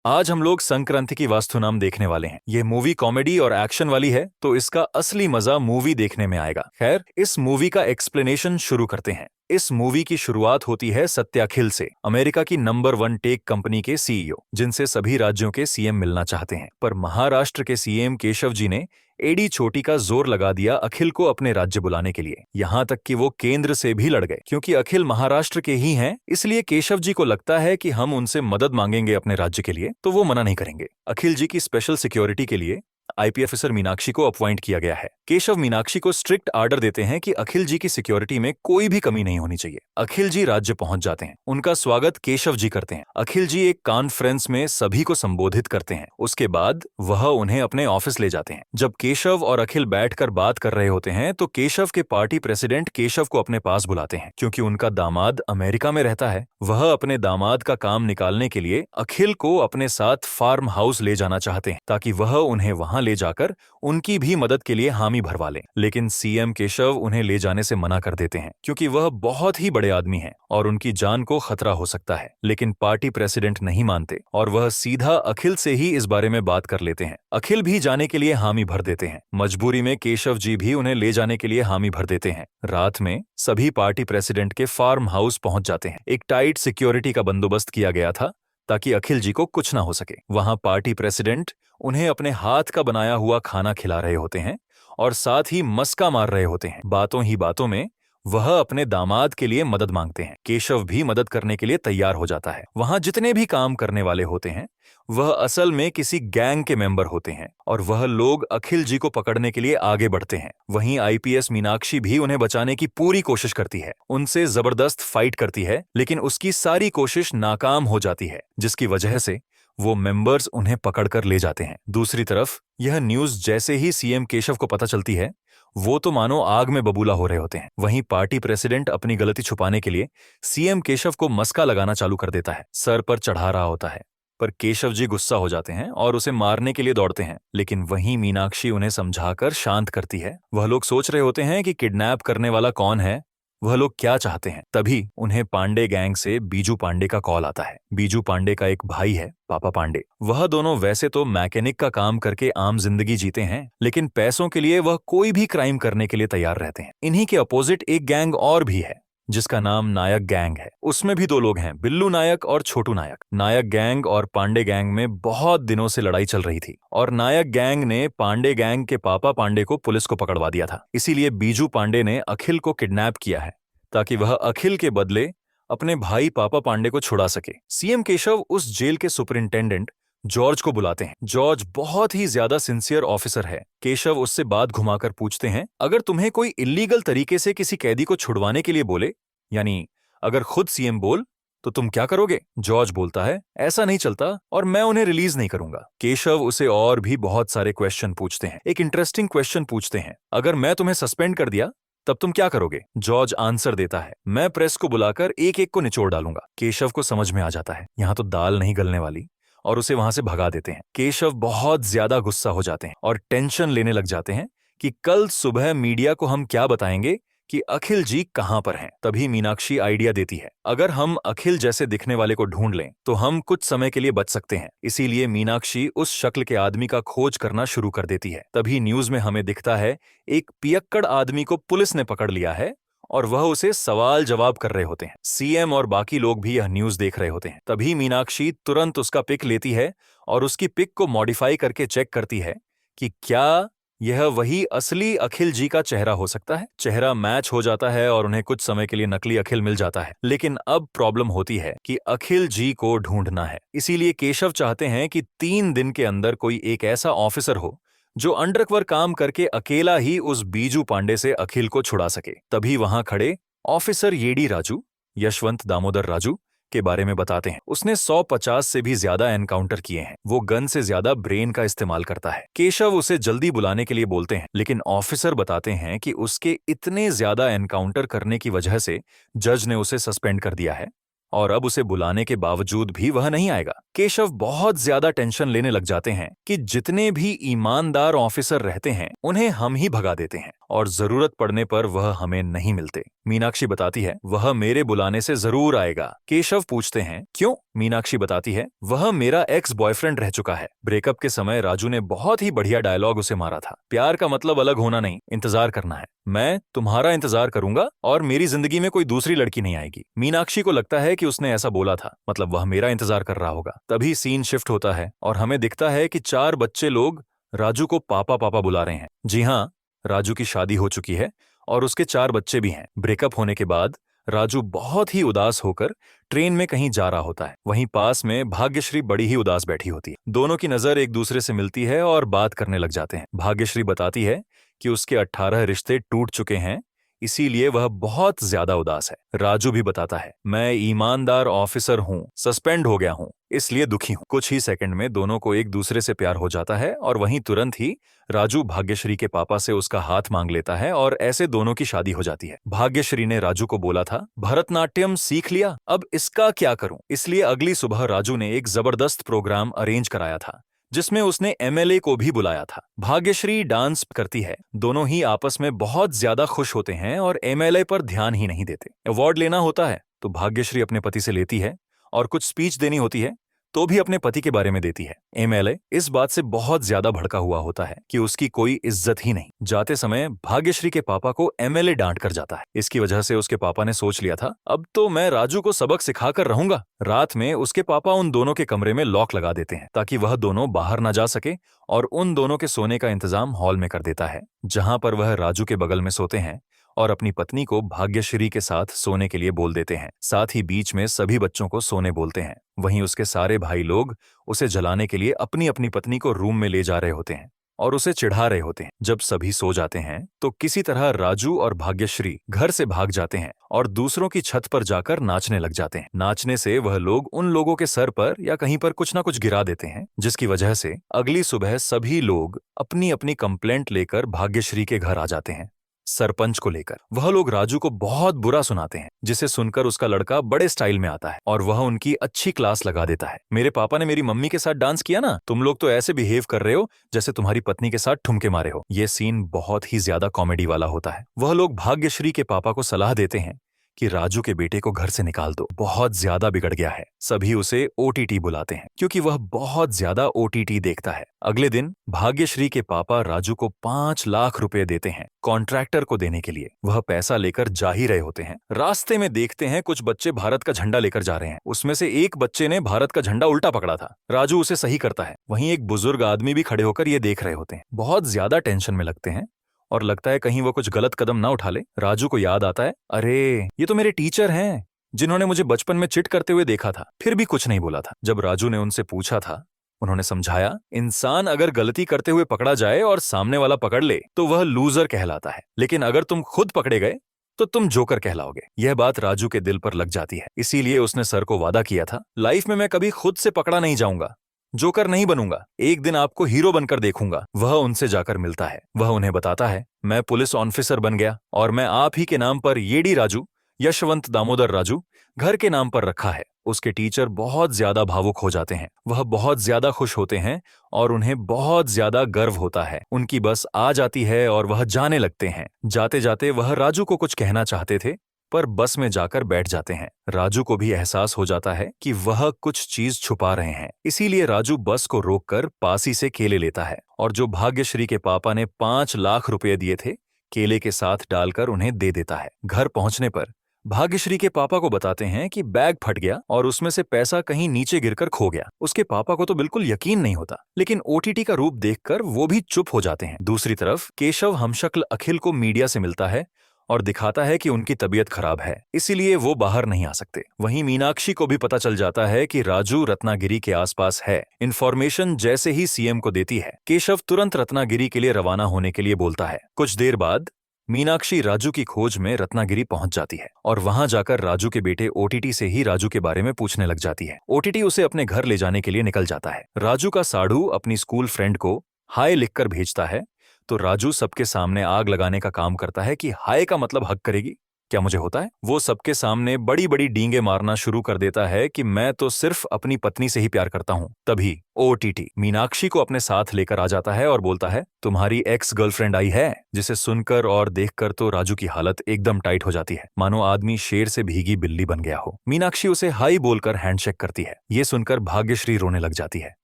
आज हम लोग संक्रांति की वास्तु नाम देखने वाले हैं। ये मूवी कॉमेडी और एक्शन वाली है, तो इसका असली मजा मूवी देखने में आएगा। खैर, इस मूवी का एक्सप्लेनेशन शुरू करते हैं। इस मूवी की शुरुआत होती है सत्या खिल से, अमेरिका की नंबर 1 टेक कंपनी के सीईओ, जिनसे सभी राज्यों के सीएम मिलना चाहते हैं। पर महाराष्ट्र के सीएम केशव जी ने एडी चोटी का जोर लगा दिया अखिल को अपने राज्य बुलाने के लिए। यहाँ तक कि वो केंद्र से भी लड़ गए, क्योंकि अखिल महाराष्ट्र के ही हैं। इसलिए केशव जी को लगता है कि हम उनसे मदद मांगेंगे अपने राज्य के लिए तो वो मना नहीं करेंगे। अखिल जी की स्पेशल सिक्योरिटी के लिए आईपी ऑफिसर मीनाक्षी को अपॉइंट किया गया है। केशव मीनाक्षी को स्ट्रिक्ट आर्डर देते हैं कि अखिल जी की सिक्योरिटी में कोई भी कमी नहीं होनी चाहिए। अखिल जी राज्य पहुंच जाते हैं। उनका स्वागत केशव जी करते हैं। अखिल जी एक कॉन्फ्रेंस में सभी को संबोधित करते हैं। उसके बाद वह उन्हें अपने ऑफिस ले जाते हैं। जब केशव और अखिल बैठकर बात कर रहे होते हैं तो केशव के पार्टी प्रेसिडेंट केशव को अपने पास बुलाते हैं, क्योंकि उनका दामाद अमेरिका में रहता है। वह अपने दामाद का काम निकालने के लिए अखिल को अपने साथ फार्म हाउस ले जाना चाहते हैं, ताकि वह उन्हें वहां ले जाकर उनकी भी मदद के लिए हामी भरवा लें। लेकिन सीएम केशव उन्हें ले जाने से मना कर देते हैं, क्योंकि वह बहुत ही बड़े आदमी हैं और उनकी जान को खतरा हो सकता है। लेकिन पार्टी प्रेसिडेंट नहीं मानते और वह सीधा अखिल से ही इस बारे में बात कर लेते हैं। अखिल भी जाने के लिए हामी भर देते हैं। मजबूरी में केशव जी भी उन्हें ले जाने के लिए हामी भर देते हैं। रात में सभी पार्टी प्रेसिडेंट के फार्म हाउस पहुंच जाते हैं। एक टाइट सिक्योरिटी का बंदोबस्त किया गया था, ताकि अखिल जी को कुछ ना हो सके। वहां पार्टी प्रेसिडेंट उन्हें अपने हाथ का बनाया हुआ खाना खिला रहे होते हैं और साथ ही मस्का मार रहे होते हैं। बातों ही बातों में वह अपने दामाद के लिए मदद मांगते हैं। केशव भी मदद करने के लिए तैयार हो जाता है। वहां जितने भी काम करने वाले होते हैं वह असल में किसी गैंग के मेंबर होते हैं और वह लोग अखिल जी को पकड़ने के लिए आगे बढ़ते हैं। वहीं आईपीएस मीनाक्षी भी उन्हें बचाने की पूरी कोशिश करती है, उनसे जबरदस्त फाइट करती है, लेकिन उसकी सारी कोशिश नाकाम हो जाती है, जिसकी वजह से वो मेंबर्स उन्हें पकड़कर ले जाते हैं। दूसरी तरफ यह न्यूज जैसे ही सीएम केशव को पता चलती है, वो तो मानो आग में बबूला हो रहे होते हैं। वहीं पार्टी प्रेसिडेंट अपनी गलती छुपाने के लिए सीएम केशव को मस्का लगाना चालू कर देता है। सर पर चढ़ा रहा होता है, पर केशव जी गुस्सा हो जाते हैं और उसे मारने के लिए दौड़ते हैं। लेकिन वहीं मीनाक्षी उन्हें समझाकर शांत करती है। वह लोग सोच रहे होते हैं कि किडनैप करने वाला कौन है, वह लोग क्या चाहते हैं। तभी उन्हें पांडे गैंग से बीजू पांडे का कॉल आता है। बीजू पांडे का एक भाई है, पापा पांडे। वह दोनों वैसे तो मैकेनिक का काम करके आम जिंदगी जीते हैं, लेकिन पैसों के लिए वह कोई भी क्राइम करने के लिए तैयार रहते हैं। इन्हीं के अपोजिट एक गैंग और भी है, जिसका नाम नायक गैंग है। उसमें भी 2 लोग हैं, बिल्लू नायक और छोटू नायक। नायक गैंग और पांडे गैंग में बहुत दिनों से लड़ाई चल रही थी और नायक गैंग ने पांडे गैंग के पापा पांडे को पुलिस को पकड़वा दिया था। इसीलिए बीजू पांडे ने अखिल को किडनैप किया है, ताकि वह अखिल के बदले अपने भाई पापा पांडे को छुड़ा सके। सीएम केशव उस जेल के सुपरिंटेंडेंट जॉर्ज को बुलाते हैं। जॉर्ज बहुत ही ज्यादा सिंसियर ऑफिसर है। केशव उससे बात घुमाकर पूछते हैं, अगर तुम्हें कोई इल्लीगल तरीके से किसी कैदी को छुड़वाने के लिए बोले, यानी अगर खुद सीएम बोल, तो तुम क्या करोगे? जॉर्ज बोलता है, ऐसा नहीं चलता और मैं उन्हें रिलीज नहीं करूंगा। केशव उसे और भी बहुत सारे क्वेश्चन पूछते हैं। एक इंटरेस्टिंग क्वेश्चन पूछते हैं, अगर मैं तुम्हें सस्पेंड कर दिया तब तुम क्या करोगे? जॉर्ज आंसर देता है, मैं प्रेस को बुलाकर एक एक को निचोड़ डालूंगा। केशव को समझ में आ जाता है यहाँ तो दाल नहीं गलने वाली, और उसे वहां से भगा देते हैं। केशव बहुत ज्यादा गुस्सा हो जाते हैं और टेंशन लेने लग जाते हैं कि कल सुबह मीडिया को हम क्या बताएंगे कि अखिल जी कहां पर हैं। तभी मीनाक्षी आइडिया देती है, अगर हम अखिल जैसे दिखने वाले को ढूंढ लें तो हम कुछ समय के लिए बच सकते हैं। इसीलिए मीनाक्षी उस शक्ल के आदमी का खोज करना शुरू कर देती है। तभी न्यूज में हमें दिखता है एक पियक्कड़ आदमी को पुलिस ने पकड़ लिया है और वह उसे सवाल जवाब कर रहे होते हैं। सीएम और बाकी लोग भी यह न्यूज देख रहे होते हैं। तभी मीनाक्षी तुरंत उसका पिक लेती है और उसकी पिक को मॉडिफाई करके चेक करती है कि क्या यह वही असली अखिल जी का चेहरा हो सकता है। चेहरा मैच हो जाता है और उन्हें कुछ समय के लिए नकली अखिल मिल जाता है। लेकिन अब प्रॉब्लम होती है कि अखिल जी को ढूंढना है। इसीलिए केशव चाहते हैं कि 3 दिन के अंदर कोई एक ऐसा ऑफिसर हो जो अंडरकवर काम करके अकेला ही उस बीजू पांडे से अखिल को छुड़ा सके। तभी वहां खड़े ऑफिसर येडी राजू, यशवंत दामोदर राजू के बारे में बताते हैं। उसने 150 से भी ज्यादा एनकाउंटर किए हैं। वो गन से ज्यादा ब्रेन का इस्तेमाल करता है। केशव उसे जल्दी बुलाने के लिए बोलते हैं, लेकिन ऑफिसर बताते हैं कि उसके इतने ज्यादा एनकाउंटर करने की वजह से जज ने उसे सस्पेंड कर दिया है और अब उसे बुलाने के बावजूद भी वह नहीं आएगा। केशव बहुत ज्यादा टेंशन लेने लग जाते हैं कि जितने भी ईमानदार ऑफिसर रहते हैं उन्हें हम ही भगा देते हैं और जरूरत पड़ने पर वह हमें नहीं मिलते। मीनाक्षी बताती है, वह मेरे बुलाने से जरूर आएगा। केशव पूछते हैं, क्यों? मीनाक्षी बताती है, वह मेरा एक्स बॉयफ्रेंड रह चुका है। ब्रेकअप के समय राजू ने बहुत ही बढ़िया डायलॉग उसे मारा था, प्यार का मतलब अलग होना नहीं, इंतजार करना है। मैं तुम्हारा इंतजार करूंगा और मेरी जिंदगी में कोई दूसरी लड़की नहीं आएगी। मीनाक्षी को लगता है कि उसने ऐसा बोला था, मतलब वह मेरा इंतजार कर रहा होगा। तभी सीन शिफ्ट होता है और हमें दिखता है कि 4 बच्चे लोग राजू को पापा पापा बुला रहे हैं। जी हाँ, राजू की शादी हो चुकी है और उसके 4 बच्चे भी हैं। ब्रेकअप होने के बाद राजू बहुत ही उदास होकर ट्रेन में कहीं जा रहा होता है। वहीं पास में भाग्यश्री बड़ी ही उदास बैठी होती है। दोनों की नजर एक दूसरे से मिलती है और बात करने लग जाते हैं। भाग्यश्री बताती है कि उसके 18 रिश्ते टूट चुके हैं, इसीलिए वह बहुत ज्यादा उदास है। राजू भी बताता है, मैं ईमानदार ऑफिसर हूँ, सस्पेंड हो गया हूँ, इसलिए दुखी हूँ। कुछ ही सेकंड में दोनों को एक दूसरे से प्यार हो जाता है और वहीं तुरंत ही राजू भाग्यश्री के पापा से उसका हाथ मांग लेता है और ऐसे दोनों की शादी हो जाती है। भाग्यश्री ने राजू को बोला था, भरतनाट्यम सीख लिया, अब इसका क्या करूं? इसलिए अगली सुबह राजू ने एक जबरदस्त प्रोग्राम अरेंज कराया था जिसमें उसने एमएलए को भी बुलाया था। भाग्यश्री डांस करती है, दोनों ही आपस में बहुत ज्यादा खुश होते हैं और एमएलए पर ध्यान ही नहीं देते। अवार्ड लेना होता है तो भाग्यश्री अपने पति से लेती है और कुछ स्पीच देनी होती है तो भी अपने पति के बारे में देती है। एमएलए इस बात से बहुत ज्यादा भड़का हुआ होता है कि उसकी कोई इज्जत ही नहीं। जाते समय भाग्यश्री के पापा को एमएलए डांट कर जाता है। इसकी वजह से उसके पापा ने सोच लिया था, अब तो मैं राजू को सबक सिखाकर रहूंगा। रात में उसके पापा उन दोनों के कमरे में लॉक लगा देते हैं ताकि वह दोनों बाहर न जा सके और उन दोनों के सोने का इंतजाम हॉल में कर देता है, जहां पर वह राजू के बगल में सोते हैं और अपनी पत्नी को भाग्यश्री के साथ सोने के लिए बोल देते हैं। साथ ही बीच में सभी बच्चों को सोने बोलते हैं। वहीं उसके सारे भाई लोग उसे जलाने के लिए अपनी अपनी पत्नी को रूम में ले जा रहे होते हैं और उसे चिढ़ा रहे होते हैं। जब सभी सो जाते हैं तो किसी तरह राजू और भाग्यश्री घर से भाग जाते हैं और दूसरों की छत पर जाकर नाचने लग जाते हैं। नाचने से वह लोग उन लोगों के सर पर या कहीं पर कुछ ना कुछ गिरा देते हैं, जिसकी वजह से अगली सुबह सभी लोग अपनी अपनी कंप्लेंट लेकर भाग्यश्री के घर आ जाते हैं। सरपंच को लेकर वह लोग राजू को बहुत बुरा सुनाते हैं, जिसे सुनकर उसका लड़का बड़े स्टाइल में आता है और वह उनकी अच्छी क्लास लगा देता है। मेरे पापा ने मेरी मम्मी के साथ डांस किया ना, तुम लोग तो ऐसे बिहेव कर रहे हो जैसे तुम्हारी पत्नी के साथ ठुमके मारे हो। ये सीन बहुत ही ज्यादा कॉमेडी वाला होता है। वह लोग भाग्यश्री के पापा को सलाह देते हैं कि राजू के बेटे को घर से निकाल दो, बहुत ज्यादा बिगड़ गया है। सभी उसे ओटीटी बुलाते हैं क्योंकि वह बहुत ज्यादा ओटीटी देखता है। अगले दिन भाग्यश्री के पापा राजू को 5 लाख रुपए देते हैं कॉन्ट्रैक्टर को देने के लिए। वह पैसा लेकर जा ही रहे होते हैं। रास्ते में देखते हैं कुछ बच्चे भारत का झंडा लेकर जा रहे हैं। उसमें से एक बच्चे ने भारत का झंडा उल्टा पकड़ा था। राजू उसे सही करता है। वहीं एक बुजुर्ग आदमी भी खड़े होकर ये देख रहे होते हैं। बहुत ज्यादा टेंशन में लगते हैं और लगता है कहीं वो कुछ गलत कदम ना उठा ले। राजू को याद आता है, अरे ये तो मेरे टीचर हैं जिन्होंने मुझे बचपन में चिट करते हुए देखा था, फिर भी कुछ नहीं बोला था। जब राजू ने उनसे पूछा था, उन्होंने समझाया, इंसान अगर गलती करते हुए पकड़ा जाए और सामने वाला पकड़ ले तो वह लूजर कहलाता है, लेकिन अगर तुम खुद पकड़े गए तो तुम जोकर कहलाओगे। यह बात राजू के दिल पर लग जाती है। इसीलिए उसने सर को वादा किया था, लाइफ में मैं कभी खुद से पकड़ा नहीं जाऊंगा, जोकर नहीं बनूंगा, एक दिन आपको हीरो बनकर देखूंगा। वह उनसे जाकर मिलता है। वह उन्हें बताता है, मैं पुलिस ऑफिसर बन गया और मैं आप ही के नाम पर येडी राजू, यशवंत दामोदर राजू घर के नाम पर रखा है। उसके टीचर बहुत ज्यादा भावुक हो जाते हैं। वह बहुत ज्यादा खुश होते हैं और उन्हें बहुत ज्यादा गर्व होता है। उनकी बस आ जाती है और वह जाने लगते हैं। जाते जाते वह राजू को कुछ कहना चाहते थे पर बस में जाकर बैठ जाते हैं। राजू को भी एहसास हो जाता है कि वह कुछ चीज छुपा रहे हैं। इसीलिए राजू बस को रोककर पासी से केले लेता है और जो भाग्यश्री के पापा ने 5 लाख रुपए दिए थे, केले के साथ डालकर उन्हें दे देता है। घर पहुंचने पर भाग्यश्री के पापा को बताते हैं कि बैग फट गया और उसमें से पैसा कहीं नीचे गिरकर खो गया। उसके पापा को तो बिल्कुल यकीन नहीं होता, लेकिन ओटीटी का रूप देखकर वो भी चुप हो जाते हैं। दूसरी तरफ केशव हमशक्ल अखिल को मीडिया से मिलता है और दिखाता है कि उनकी तबीयत खराब है, इसीलिए वो बाहर नहीं आ सकते। वहीं मीनाक्षी को भी पता चल जाता है कि राजू रत्नागिरी के आसपास है। इन्फॉर्मेशन जैसे ही सीएम को देती है, केशव तुरंत रत्नागिरी के लिए रवाना होने के लिए बोलता है। कुछ देर बाद मीनाक्षी राजू की खोज में रत्नागिरी पहुंच जाती है और वहां जाकर राजू के बेटे ओटीटी से ही राजू के बारे में पूछने लग जाती है। ओटीटी उसे अपने घर ले जाने के लिए निकल जाता है। राजू का साढ़ू अपनी स्कूल फ्रेंड को हाय लिखकर भेजता है तो राजू सबके सामने आग लगाने का काम करता है कि हाय का मतलब हक करेगी। क्या मुझे होता है? वो सबके सामने बड़ी बड़ी डींगे मारना शुरू कर देता है कि मैं तो सिर्फ अपनी पत्नी से ही प्यार करता हूँ। तभी ओटीटी मीनाक्षी को अपने साथ लेकर आ जाता है और बोलता है, तुम्हारी एक्स गर्लफ्रेंड आई है। जिसे सुनकर और देखकर तो राजू की हालत एकदम टाइट हो जाती है, मानो आदमी शेर से भीगी बिल्ली बन गया हो। मीनाक्षी उसे हाई बोलकर हैंडशेक करती है। ये सुनकर भाग्यश्री रोने लग जाती है।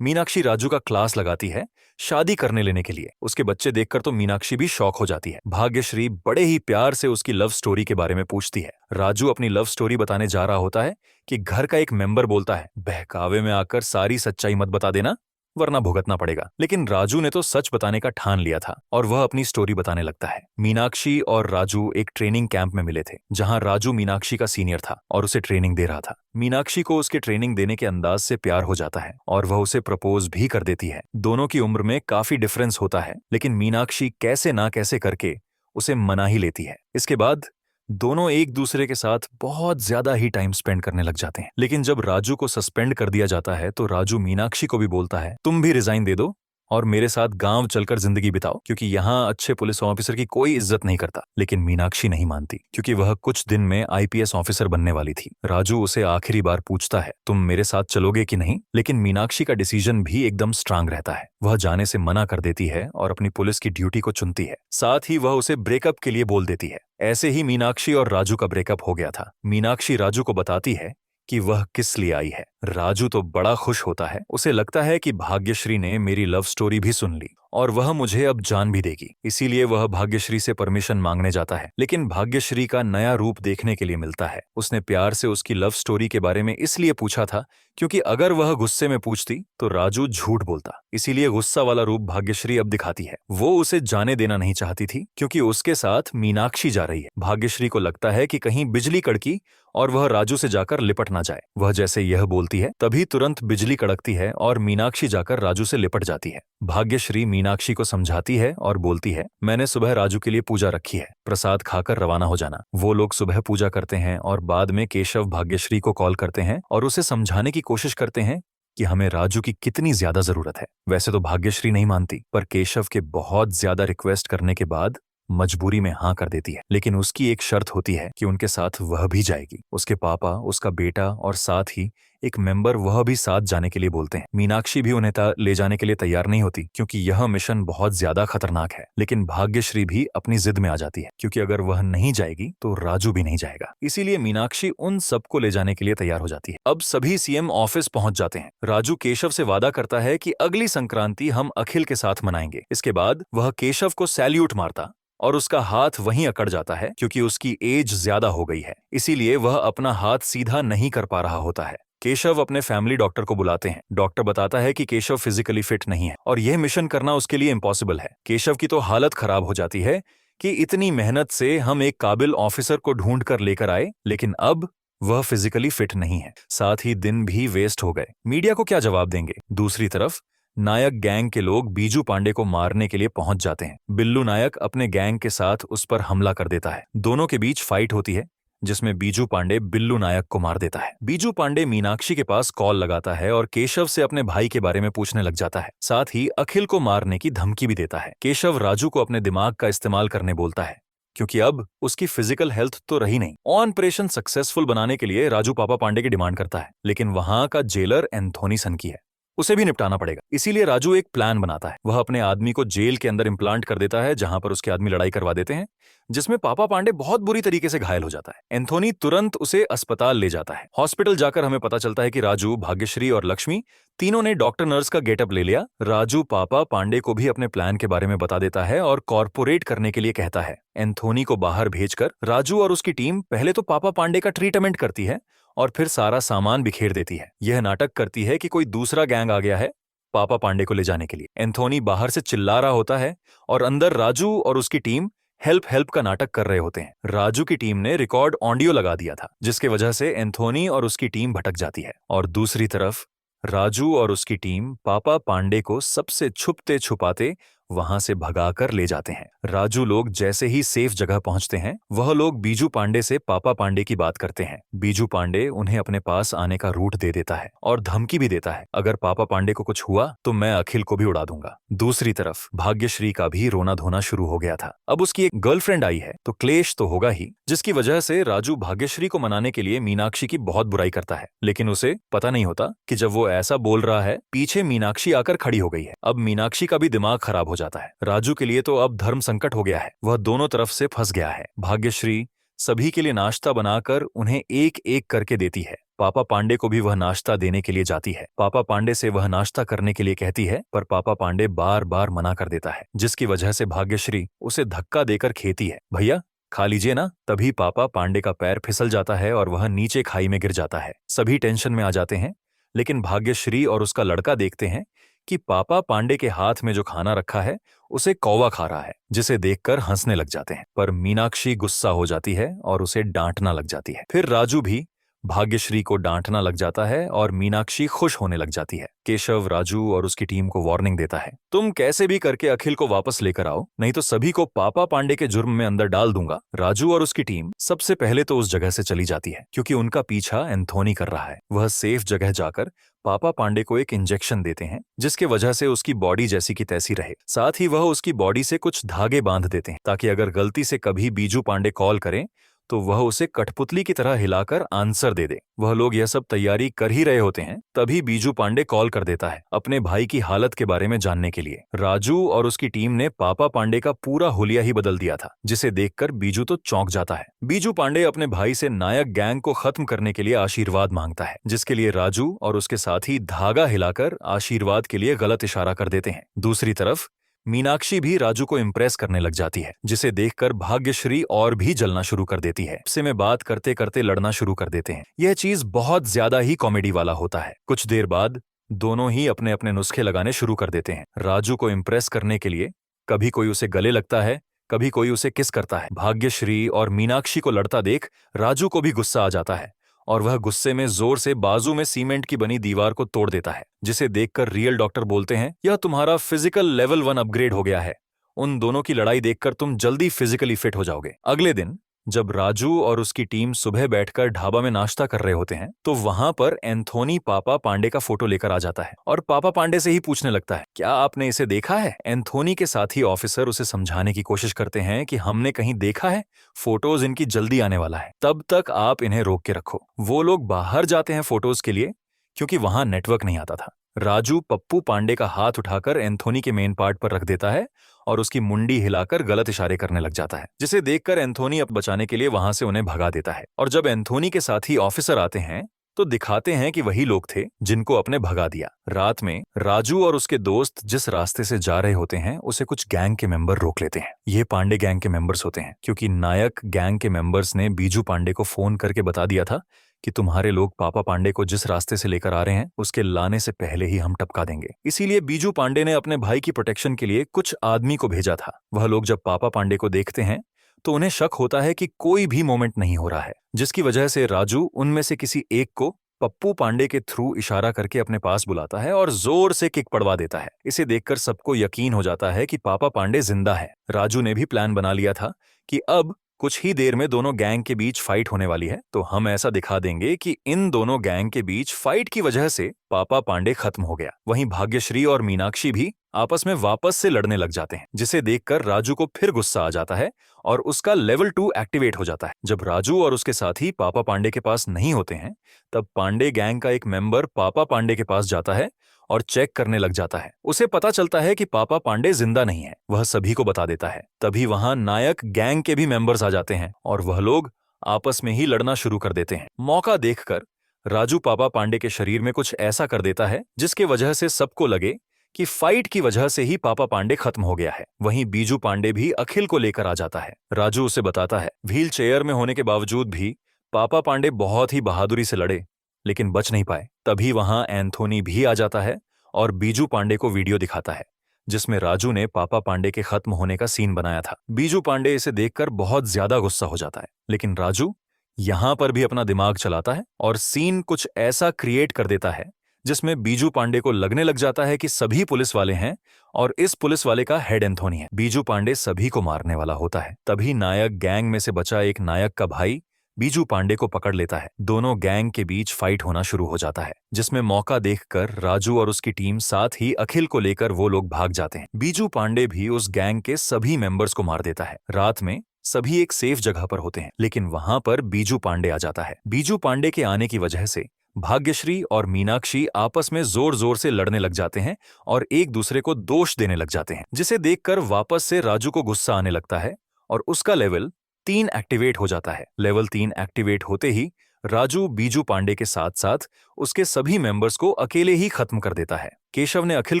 मीनाक्षी राजू का क्लास लगाती है शादी करने लेने के लिए। उसके बच्चे देखकर तो मीनाक्षी भी शॉक हो जाती है। भाग्यश्री बड़े ही प्यार से उसकी लव स्टोरी के बारे में पूछती है। राजू अपनी लव स्टोरी बताने जा रहा होता है कि घर का एक मेंबर बोलता है, बहकावे में आकर सारी सच्चाई मत बता देना वरना भुगतना पड़ेगा। लेकिन राजू ने तो सच बताने का ठान लिया था और वह अपनी स्टोरी बताने लगता है। मीनाक्षी और राजू एक ट्रेनिंग कैंप में मिले थे, जहां राजू मीनाक्षी का सीनियर था और उसे ट्रेनिंग दे रहा था। मीनाक्षी को उसके ट्रेनिंग देने के अंदाज से प्यार हो जाता है और वह उसे प्रपोज भी कर देती है। दोनों की उम्र में काफी डिफरेंस होता है, लेकिन मीनाक्षी कैसे ना कैसे करके उसे मना ही लेती है। इसके बाद दोनों एक दूसरे के साथ बहुत ज्यादा ही टाइम स्पेंड करने लग जाते हैं। लेकिन जब राजू को सस्पेंड कर दिया जाता है तो राजू मीनाक्षी को भी बोलता है, तुम भी रिजाइन दे दो और मेरे साथ गांव चलकर जिंदगी बिताओ, क्योंकि यहाँ अच्छे पुलिस ऑफिसर की कोई इज्जत नहीं करता। लेकिन मीनाक्षी नहीं मानती, क्योंकि वह कुछ दिन में आईपीएस ऑफिसर बनने वाली थी। राजू उसे आखिरी बार पूछता है, तुम मेरे साथ चलोगे कि नहीं? लेकिन मीनाक्षी का डिसीजन भी एकदम स्ट्रांग रहता है। वह जाने से मना कर देती है और अपनी पुलिस की ड्यूटी को चुनती है। साथ ही वह उसे ब्रेकअप के लिए बोल देती है। ऐसे ही मीनाक्षी और राजू का ब्रेकअप हो गया था। मीनाक्षी राजू को बताती है कि वह किस लिए आई है। राजू तो बड़ा खुश होता है। उसे लगता है कि भाग्यश्री ने मेरी लव स्टोरी भी सुन ली और वह मुझे अब जान भी देगी। इसीलिए वह भाग्यश्री से परमिशन मांगने जाता है। लेकिन भाग्यश्री का नया रूप देखने के लिए मिलता है। उसने प्यार से उसकी लव स्टोरी के बारे में इसलिए पूछा था क्योंकि अगर वह गुस्से में पूछती तो राजू झूठ बोलता। इसीलिए गुस्सा वाला रूप भाग्यश्री अब दिखाती है। वो उसे जाने देना नहीं चाहती थी क्योंकि उसके साथ मीनाक्षी जा रही है। भाग्यश्री को लगता है कि कहीं बिजली कड़की और वह राजू से जाकर लिपट ना जाए। वह जैसे यह बोलती है तभी तुरंत बिजली कड़कती है और मीनाक्षी जाकर राजू से लिपट जाती है। भाग्यश्री मीनाक्षी को समझाती है और बोलती है, मैंने सुबह राजू के लिए पूजा रखी है, प्रसाद खाकर रवाना हो जाना। वो लोग सुबह पूजा करते हैं और बाद में केशव भाग्यश्री को कॉल करते हैं और उसे समझाने की कोशिश करते हैं कि हमें राजू की कितनी ज्यादा जरूरत है। वैसे तो भाग्यश्री नहीं मानती, पर केशव के बहुत ज्यादा रिक्वेस्ट करने के बाद मजबूरी में हाँ कर देती है। लेकिन उसकी एक शर्त होती है कि उनके साथ वह भी जाएगी। उसके पापा, उसका बेटा और साथ ही एक मेंबर वह भी साथ जाने के लिए बोलते हैं। मीनाक्षी भी उन्हें ले जाने के लिए तैयार नहीं होती क्योंकि यह मिशन बहुत ज्यादा खतरनाक है। लेकिन भाग्यश्री भी अपनी जिद में आ जाती है क्योंकि अगर वह नहीं जाएगी तो राजू भी नहीं जाएगा। इसीलिए मीनाक्षी उन सबको ले जाने के लिए तैयार हो जाती है। अब सभी सीएम ऑफिस पहुंच जाते हैं। राजू केशव से वादा करता है कि अगली संक्रांति हम अखिल के साथ मनाएंगे। इसके बाद वह केशव को सैल्यूट मारता और उसका हाथ वहीं अकड़ जाता है क्योंकि उसकी एज ज्यादा हो गई है। इसीलिए वह अपना हाथ सीधा नहीं कर पा रहा होता है। केशव अपने फैमिली डॉक्टर को बुलाते हैं। डॉक्टर बताता है कि केशव फिजिकली फिट नहीं है और यह मिशन करना उसके लिए इम्पॉसिबल है। केशव की तो हालत खराब हो जाती है कि इतनी मेहनत से हम एक काबिल ऑफिसर को ढूंढ कर लेकर आए, लेकिन अब वह फिजिकली फिट नहीं है। साथ ही दिन भी वेस्ट हो गए। मीडिया को क्या जवाब देंगे? दूसरी तरफ नायक गैंग के लोग बीजू पांडे को मारने के लिए पहुंच जाते हैं। बिल्लू नायक अपने गैंग के साथ उस पर हमला कर देता है। दोनों के बीच फाइट होती है जिसमें बीजू पांडे बिल्लू नायक को मार देता है। बीजू पांडे मीनाक्षी के पास कॉल लगाता है और केशव से अपने भाई के बारे में पूछने लग जाता है। साथ ही अखिल को मारने की धमकी भी देता है। केशव राजू को अपने दिमाग का इस्तेमाल करने बोलता है क्योंकि अब उसकी फिजिकल हेल्थ तो रही नहीं। ऑपरेशन सक्सेसफुल बनाने के लिए राजू पापा पांडे की डिमांड करता है, लेकिन वहां का जेलर एंथोनी सन की है, उसे भी निपटाना पड़ेगा। इसीलिए राजू एक प्लान बनाता है। वह अपने आदमी को जेल के अंदर इम्प्लांट कर देता है जहां पर उसके आदमी लड़ाई करवा देते हैं, जिसमें पापा पांडे बहुत बुरी तरीके से घायल हो जाता है। एंथोनी तुरंत उसे अस्पताल ले जाता है। हॉस्पिटल जाकर हमें पता चलता है कि राजू, भाग्यश्री और लक्ष्मी तीनों ने डॉक्टर नर्स का गेटअप ले लिया। राजू पापा पांडे को भी अपने प्लान के बारे में बता देता है और कॉर्पोरेट करने के लिए कहता है। एंथोनी को बाहर भेजकर राजू और उसकी टीम पहले तो पापा पांडे का ट्रीटमेंट करती है और फिर सारा सामान बिखेर देती है। यह नाटक करती है कि कोई दूसरा गैंग आ गया है पापा पांडे को ले जाने के लिए। एंथोनी बाहर से चिल्ला रहा होता है और अंदर राजू और उसकी टीम हेल्प हेल्प का नाटक कर रहे होते हैं। राजू की टीम ने रिकॉर्ड ऑडियो लगा दिया था जिसकी वजह से एंथोनी और उसकी टीम भटक जाती है और दूसरी तरफ राजू और उसकी टीम पापा पांडे को सबसे छुपते छुपाते वहां से भगाकर ले जाते हैं। राजू लोग जैसे ही सेफ जगह पहुंचते हैं, वह लोग बीजू पांडे से पापा पांडे की बात करते हैं। बीजू पांडे उन्हें अपने पास आने का रूट दे देता है और धमकी भी देता है, अगर पापा पांडे को कुछ हुआ तो मैं अखिल को भी उड़ा दूंगा। दूसरी तरफ भाग्यश्री का भी रोना धोना शुरू हो गया था। अब उसकी एक गर्लफ्रेंड आई है तो क्लेश तो होगा ही, जिसकी वजह से राजू भाग्यश्री को मनाने के लिए मीनाक्षी की बहुत बुराई करता है। लेकिन उसे पता नहीं होता कि जब वो ऐसा बोल रहा है, पीछे मीनाक्षी आकर खड़ी हो गई है। अब मीनाक्षी का भी दिमाग खराब हो जाता है। राजू के लिए तो अब धर्म संकट हो गया है, वह दोनों तरफ से फंस गया है। भाग्यश्री सभी के लिए नाश्ता बनाकर उन्हें एक एक करके देती है। पापा पांडे को भी वह नाश्ता देने के लिए जाती है। पापा पांडे से वह नाश्ता करने के लिए कहती है, पर पापा पांडे बार बार मना कर देता है, जिसकी वजह से भाग्यश्री उसे धक्का देकर कहती है, भैया खा लीजिए ना। तभी पापा पांडे का पैर फिसल जाता है और वह नीचे खाई में गिर जाता है। सभी टेंशन में आ जाते हैं, लेकिन भाग्यश्री और उसका लड़का देखते हैं कि पापा पांडे के हाथ में जो खाना रखा है उसे कौवा खा रहा है, जिसे देखकर हंसने लग जाते हैं। पर मीनाक्षी गुस्सा हो जाती है और उसे डांटना लग जाती है। फिर राजू भी भाग्यश्री को डांटना लग जाता है और मीनाक्षी खुश होने लग जाती है। केशव राजू और उसकी टीम को वार्निंग देता है, तुम कैसे भी करके अखिल को वापस लेकर आओ, नहीं तो सभी को पापा पांडे के जुर्म में अंदर डाल दूंगा। राजू और उसकी टीम सबसे पहले तो उस जगह से चली जाती है, क्योंकि उनका पीछा एंथोनी कर रहा है। वह सेफ जगह जाकर पापा पांडे को एक इंजेक्शन देते हैं, जिसके वजह से उसकी बॉडी जैसी की तैसी रहे। साथ ही वह उसकी बॉडी से कुछ धागे बांध देते हैं, ताकि अगर गलती से कभी बीजू पांडे कॉल करें तो वह उसे कठपुतली की तरह हिलाकर आंसर दे दे। वह लोग यह सब तैयारी कर ही रहे होते हैं, तभी बीजू पांडे कॉल कर देता है अपने भाई की हालत के बारे में जानने के लिए। राजू और उसकी टीम ने पापा पांडे का पूरा हुलिया ही बदल दिया था, जिसे देखकर बीजू तो चौंक जाता है। बीजू पांडे अपने भाई से नायक गैंग को खत्म करने के लिए आशीर्वाद मांगता है, जिसके लिए राजू और उसके साथी धागा हिलाकर आशीर्वाद के लिए गलत इशारा कर देते हैं। दूसरी तरफ मीनाक्षी भी राजू को इम्प्रेस करने लग जाती है, जिसे देखकर भाग्यश्री और भी जलना शुरू कर देती है। आपसे में बात करते करते लड़ना शुरू कर देते हैं। यह चीज बहुत ज्यादा ही कॉमेडी वाला होता है। कुछ देर बाद दोनों ही अपने अपने नुस्खे लगाने शुरू कर देते हैं। राजू को इम्प्रेस करने के लिए कभी कोई उसे गले लगता है, कभी कोई उसे किस करता है। भाग्यश्री और मीनाक्षी को लड़ता देख राजू को भी गुस्सा आ जाता है और वह गुस्से में जोर से बाजू में सीमेंट की बनी दीवार को तोड़ देता है, जिसे देखकर रियल डॉक्टर बोलते हैं, यह तुम्हारा फिजिकल लेवल 1 अपग्रेड हो गया है। उन दोनों की लड़ाई देखकर तुम जल्दी फिजिकली फिट हो जाओगे। अगले दिन जब राजू और उसकी टीम सुबह बैठकर ढाबा में नाश्ता कर रहे होते हैं, तो वहां पर एंथोनी पापा पांडे का फोटो लेकर आ जाता है और पापा पांडे से ही पूछने लगता है, क्या आपने इसे देखा है? एंथोनी के साथी ऑफिसर उसे समझाने की कोशिश करते हैं कि हमने कहीं देखा है, फोटोज इनकी जल्दी आने वाला है, तब तक आप इन्हें रोक के रखो। वो लोग बाहर जाते हैं फोटोज के लिए, क्योंकि वहां नेटवर्क नहीं आता था। राजू पप्पू पांडे का हाथ उठाकर एंथोनी के मेन पार्ट पर रख देता है और उसकी मुंडी हिलाकर गलत इशारे करने लग जाता है, जिसे देखकर एंथोनी अब बचाने के लिए वहां से उन्हें भगा देता है। और जब एंथोनी के साथी ऑफिसर आते हैं तो दिखाते हैं कि वही लोग थे जिनको अपने भगा दिया। रात में राजू और उसके दोस्त जिस रास्ते से जा रहे होते हैं, उसे कुछ गैंग के मेंबर रोक लेते हैं। ये पांडे गैंग के मेंबर्स होते हैं, क्योंकि नायक गैंग के मेंबर्स ने बीजू पांडे को फोन करके बता दिया था कि तुम्हारे लोग पापा पांडे को जिस रास्ते से लेकर आ रहे हैं, उसके लाने से पहले ही हम टपका देंगे। इसीलिए बीजू पांडे ने अपने भाई की प्रोटेक्शन के लिए कुछ आदमी को भेजा था। वह लोग जब पापा पांडे को देखते हैं तो उन्हें शक होता है कि कोई भी मोमेंट नहीं हो रहा है, जिसकी वजह से राजू उनमें से किसी एक को पप्पू पांडे के थ्रू इशारा करके अपने पास बुलाता है और जोर से किक पड़वा देता है। इसे देखकर सबको यकीन हो जाता है कि पापा पांडे जिंदा है। राजू ने भी प्लान बना लिया था कि अब कुछ ही देर में दोनों गैंग के बीच फाइट होने वाली है, तो हम ऐसा दिखा देंगे कि इन दोनों गैंग के बीच फाइट की वजह से पापा पांडे खत्म हो गया। वहीं भाग्यश्री और मीनाक्षी भी आपस में वापस से लड़ने लग जाते हैं, जिसे देखकर राजू को फिर गुस्सा आ जाता है और उसका लेवल 2 एक्टिवेट हो जाता है। जब राजू और उसके साथी पापा पांडे के पास नहीं होते हैं, तब पांडे गैंग का एक मेंबर पापा पांडे के पास जाता है और चेक करने लग जाता है। उसे पता चलता है कि पापा पांडे जिंदा नहीं है। वह सभी को बता देता है। तभी वहां नायक गैंग के भी मेंबर्स आ जाते हैं और वह लोग आपस में ही लड़ना शुरू कर देते हैं। मौका देखकर राजू पापा पांडे के शरीर में कुछ ऐसा कर देता है जिसके वजह से सबको लगे कि फाइट की वजह से ही पापा पांडे खत्म हो गया है। वहीं बीजू पांडे भी अखिल को लेकर आ जाता है। राजू उसे बताता है, व्हील चेयर में होने के बावजूद भी पापा पांडे बहुत ही बहादुरी से लड़े, लेकिन बच नहीं पाए। तभी वहां एंथोनी भी आ जाता है और बीजू पांडे को वीडियो दिखाता है, जिसमें राजू ने पापा पांडे के खत्म होने का सीन बनाया था। बीजू पांडे इसे देखकर बहुत ज्यादा गुस्सा हो जाता है, लेकिन राजू यहां पर भी अपना दिमाग चलाता है और सीन कुछ ऐसा क्रिएट कर देता है जिसमें बीजू पांडे को लगने लग जाता है कि सभी पुलिस वाले हैं और इस पुलिस वाले का हेड एंथोनी है। बीजू पांडे सभी को मारने वाला होता है। तभी नायक गैंग में से बचा एक नायक का भाई बीजू पांडे को पकड़ लेता है। दोनों गैंग के बीच फाइट होना शुरू हो जाता है, जिसमें मौका देखकर राजू और उसकी टीम साथ ही अखिल को लेकर वो लोग भाग जाते हैं। बीजू पांडे भी उस गैंग के सभी मेंबर्स को मार देता है। रात में सभी एक सेफ जगह पर होते हैं, लेकिन वहां पर बीजू पांडे आ जाता है। बीजू पांडे के आने की वजह से भाग्यश्री और मीनाक्षी आपस में जोर जोर से लड़ने लग जाते हैं और एक दूसरे को दोष देने लग जाते हैं, जिसे देखकर वापस से राजू को गुस्सा आने लगता है और उसका लेवल 3 एक्टिवेट हो जाता है। लेवल 3 एक्टिवेट होते ही राजू बीजू पांडे के साथ साथ उसके सभी मेंबर्स को अकेले ही खत्म कर देता है। केशव ने अखिल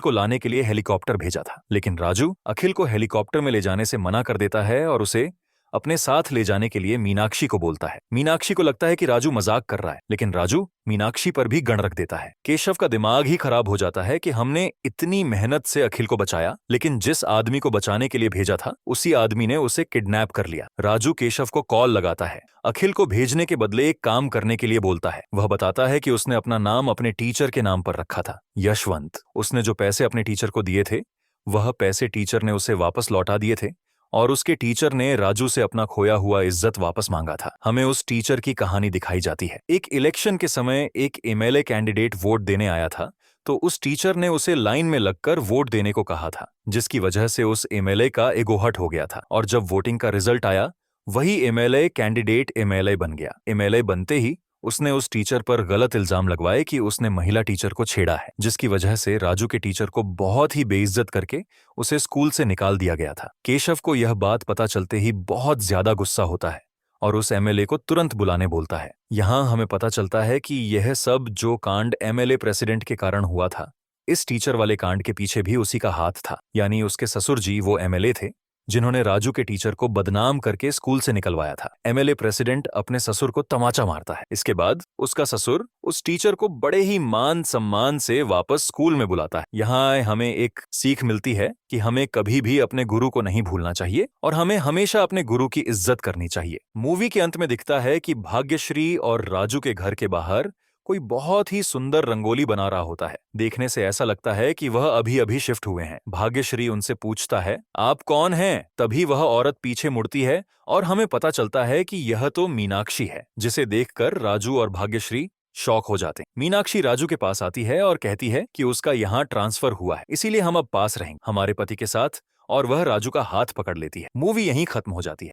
को लाने के लिए हेलीकॉप्टर भेजा था, लेकिन राजू अखिल को हेलीकॉप्टर में ले जाने से मना कर देता है और उसे अपने साथ ले जाने के लिए मीनाक्षी को बोलता है। मीनाक्षी को लगता है कि राजू मजाक कर रहा है, लेकिन राजू मीनाक्षी पर भी गण रख देता है। केशव का दिमाग ही खराब हो जाता है कि हमने इतनी मेहनत से अखिल को बचाया, लेकिन जिस आदमी को बचाने के लिए भेजा था उसी आदमी ने उसे किडनैप कर लिया। राजू केशव को कॉल लगाता है, अखिल को भेजने के बदले एक काम करने के लिए बोलता है। वह बताता है कि उसने अपना नाम अपने टीचर के नाम पर रखा था, यशवंत। उसने जो पैसे अपने टीचर को दिए थे वह पैसे टीचर ने उसे वापस लौटा दिए थे और उसके टीचर ने राजू से अपना खोया हुआ इज्जत वापस मांगा था। हमें उस टीचर की कहानी दिखाई जाती है। एक इलेक्शन के समय एक एमएलए कैंडिडेट वोट देने आया था, तो उस टीचर ने उसे लाइन में लगकर वोट देने को कहा था, जिसकी वजह से उस एमएलए का ईगो हो गया था और जब वोटिंग का रिजल्ट आया वही एमएलए कैंडिडेट एमएलए बन गया। एमएलए बनते ही उसने उस टीचर पर गलत इल्जाम लगवाए कि उसने महिला टीचर को छेड़ा है, जिसकी वजह से राजू के टीचर को बहुत ही बेइज्जत करके उसे स्कूल से निकाल दिया गया था। केशव को यह बात पता चलते ही बहुत ज्यादा गुस्सा होता है और उस एमएलए को तुरंत बुलाने बोलता है। यहाँ हमें पता चलता है कि यह सब जो कांड एमएलए प्रेसिडेंट के कारण हुआ था, इस टीचर वाले कांड के पीछे भी उसी का हाथ था। यानी उसके ससुर जी वो एमएलए थे जिन्होंने राजू के टीचर को बदनाम करके स्कूल से निकलवाया था। एमएलए प्रेसिडेंट अपने ससुर को तमाचा मारता है। इसके बाद उसका ससुर उस टीचर को बड़े ही मान सम्मान से वापस स्कूल में बुलाता है। यहाँ हमें एक सीख मिलती है कि हमें कभी भी अपने गुरु को नहीं भूलना चाहिए और हमें हमेशा अपने गुरु की इज्जत करनी चाहिए। मूवी के अंत में दिखता है कि भाग्यश्री और राजू के घर के बाहर कोई बहुत ही सुंदर रंगोली बना रहा होता है। देखने से ऐसा लगता है कि वह अभी अभी शिफ्ट हुए हैं। भाग्यश्री उनसे पूछता है, आप कौन हैं? तभी वह औरत पीछे मुड़ती है और हमें पता चलता है कि यह तो मीनाक्षी है, जिसे देखकर राजू और भाग्यश्री शॉक हो जाते हैं। मीनाक्षी राजू के पास आती है और कहती है कि उसका यहाँ ट्रांसफर हुआ है, इसीलिए हम अब पास रहेंगे हमारे पति के साथ, और वह राजू का हाथ पकड़ लेती है। मूवी यहीं खत्म हो जाती है।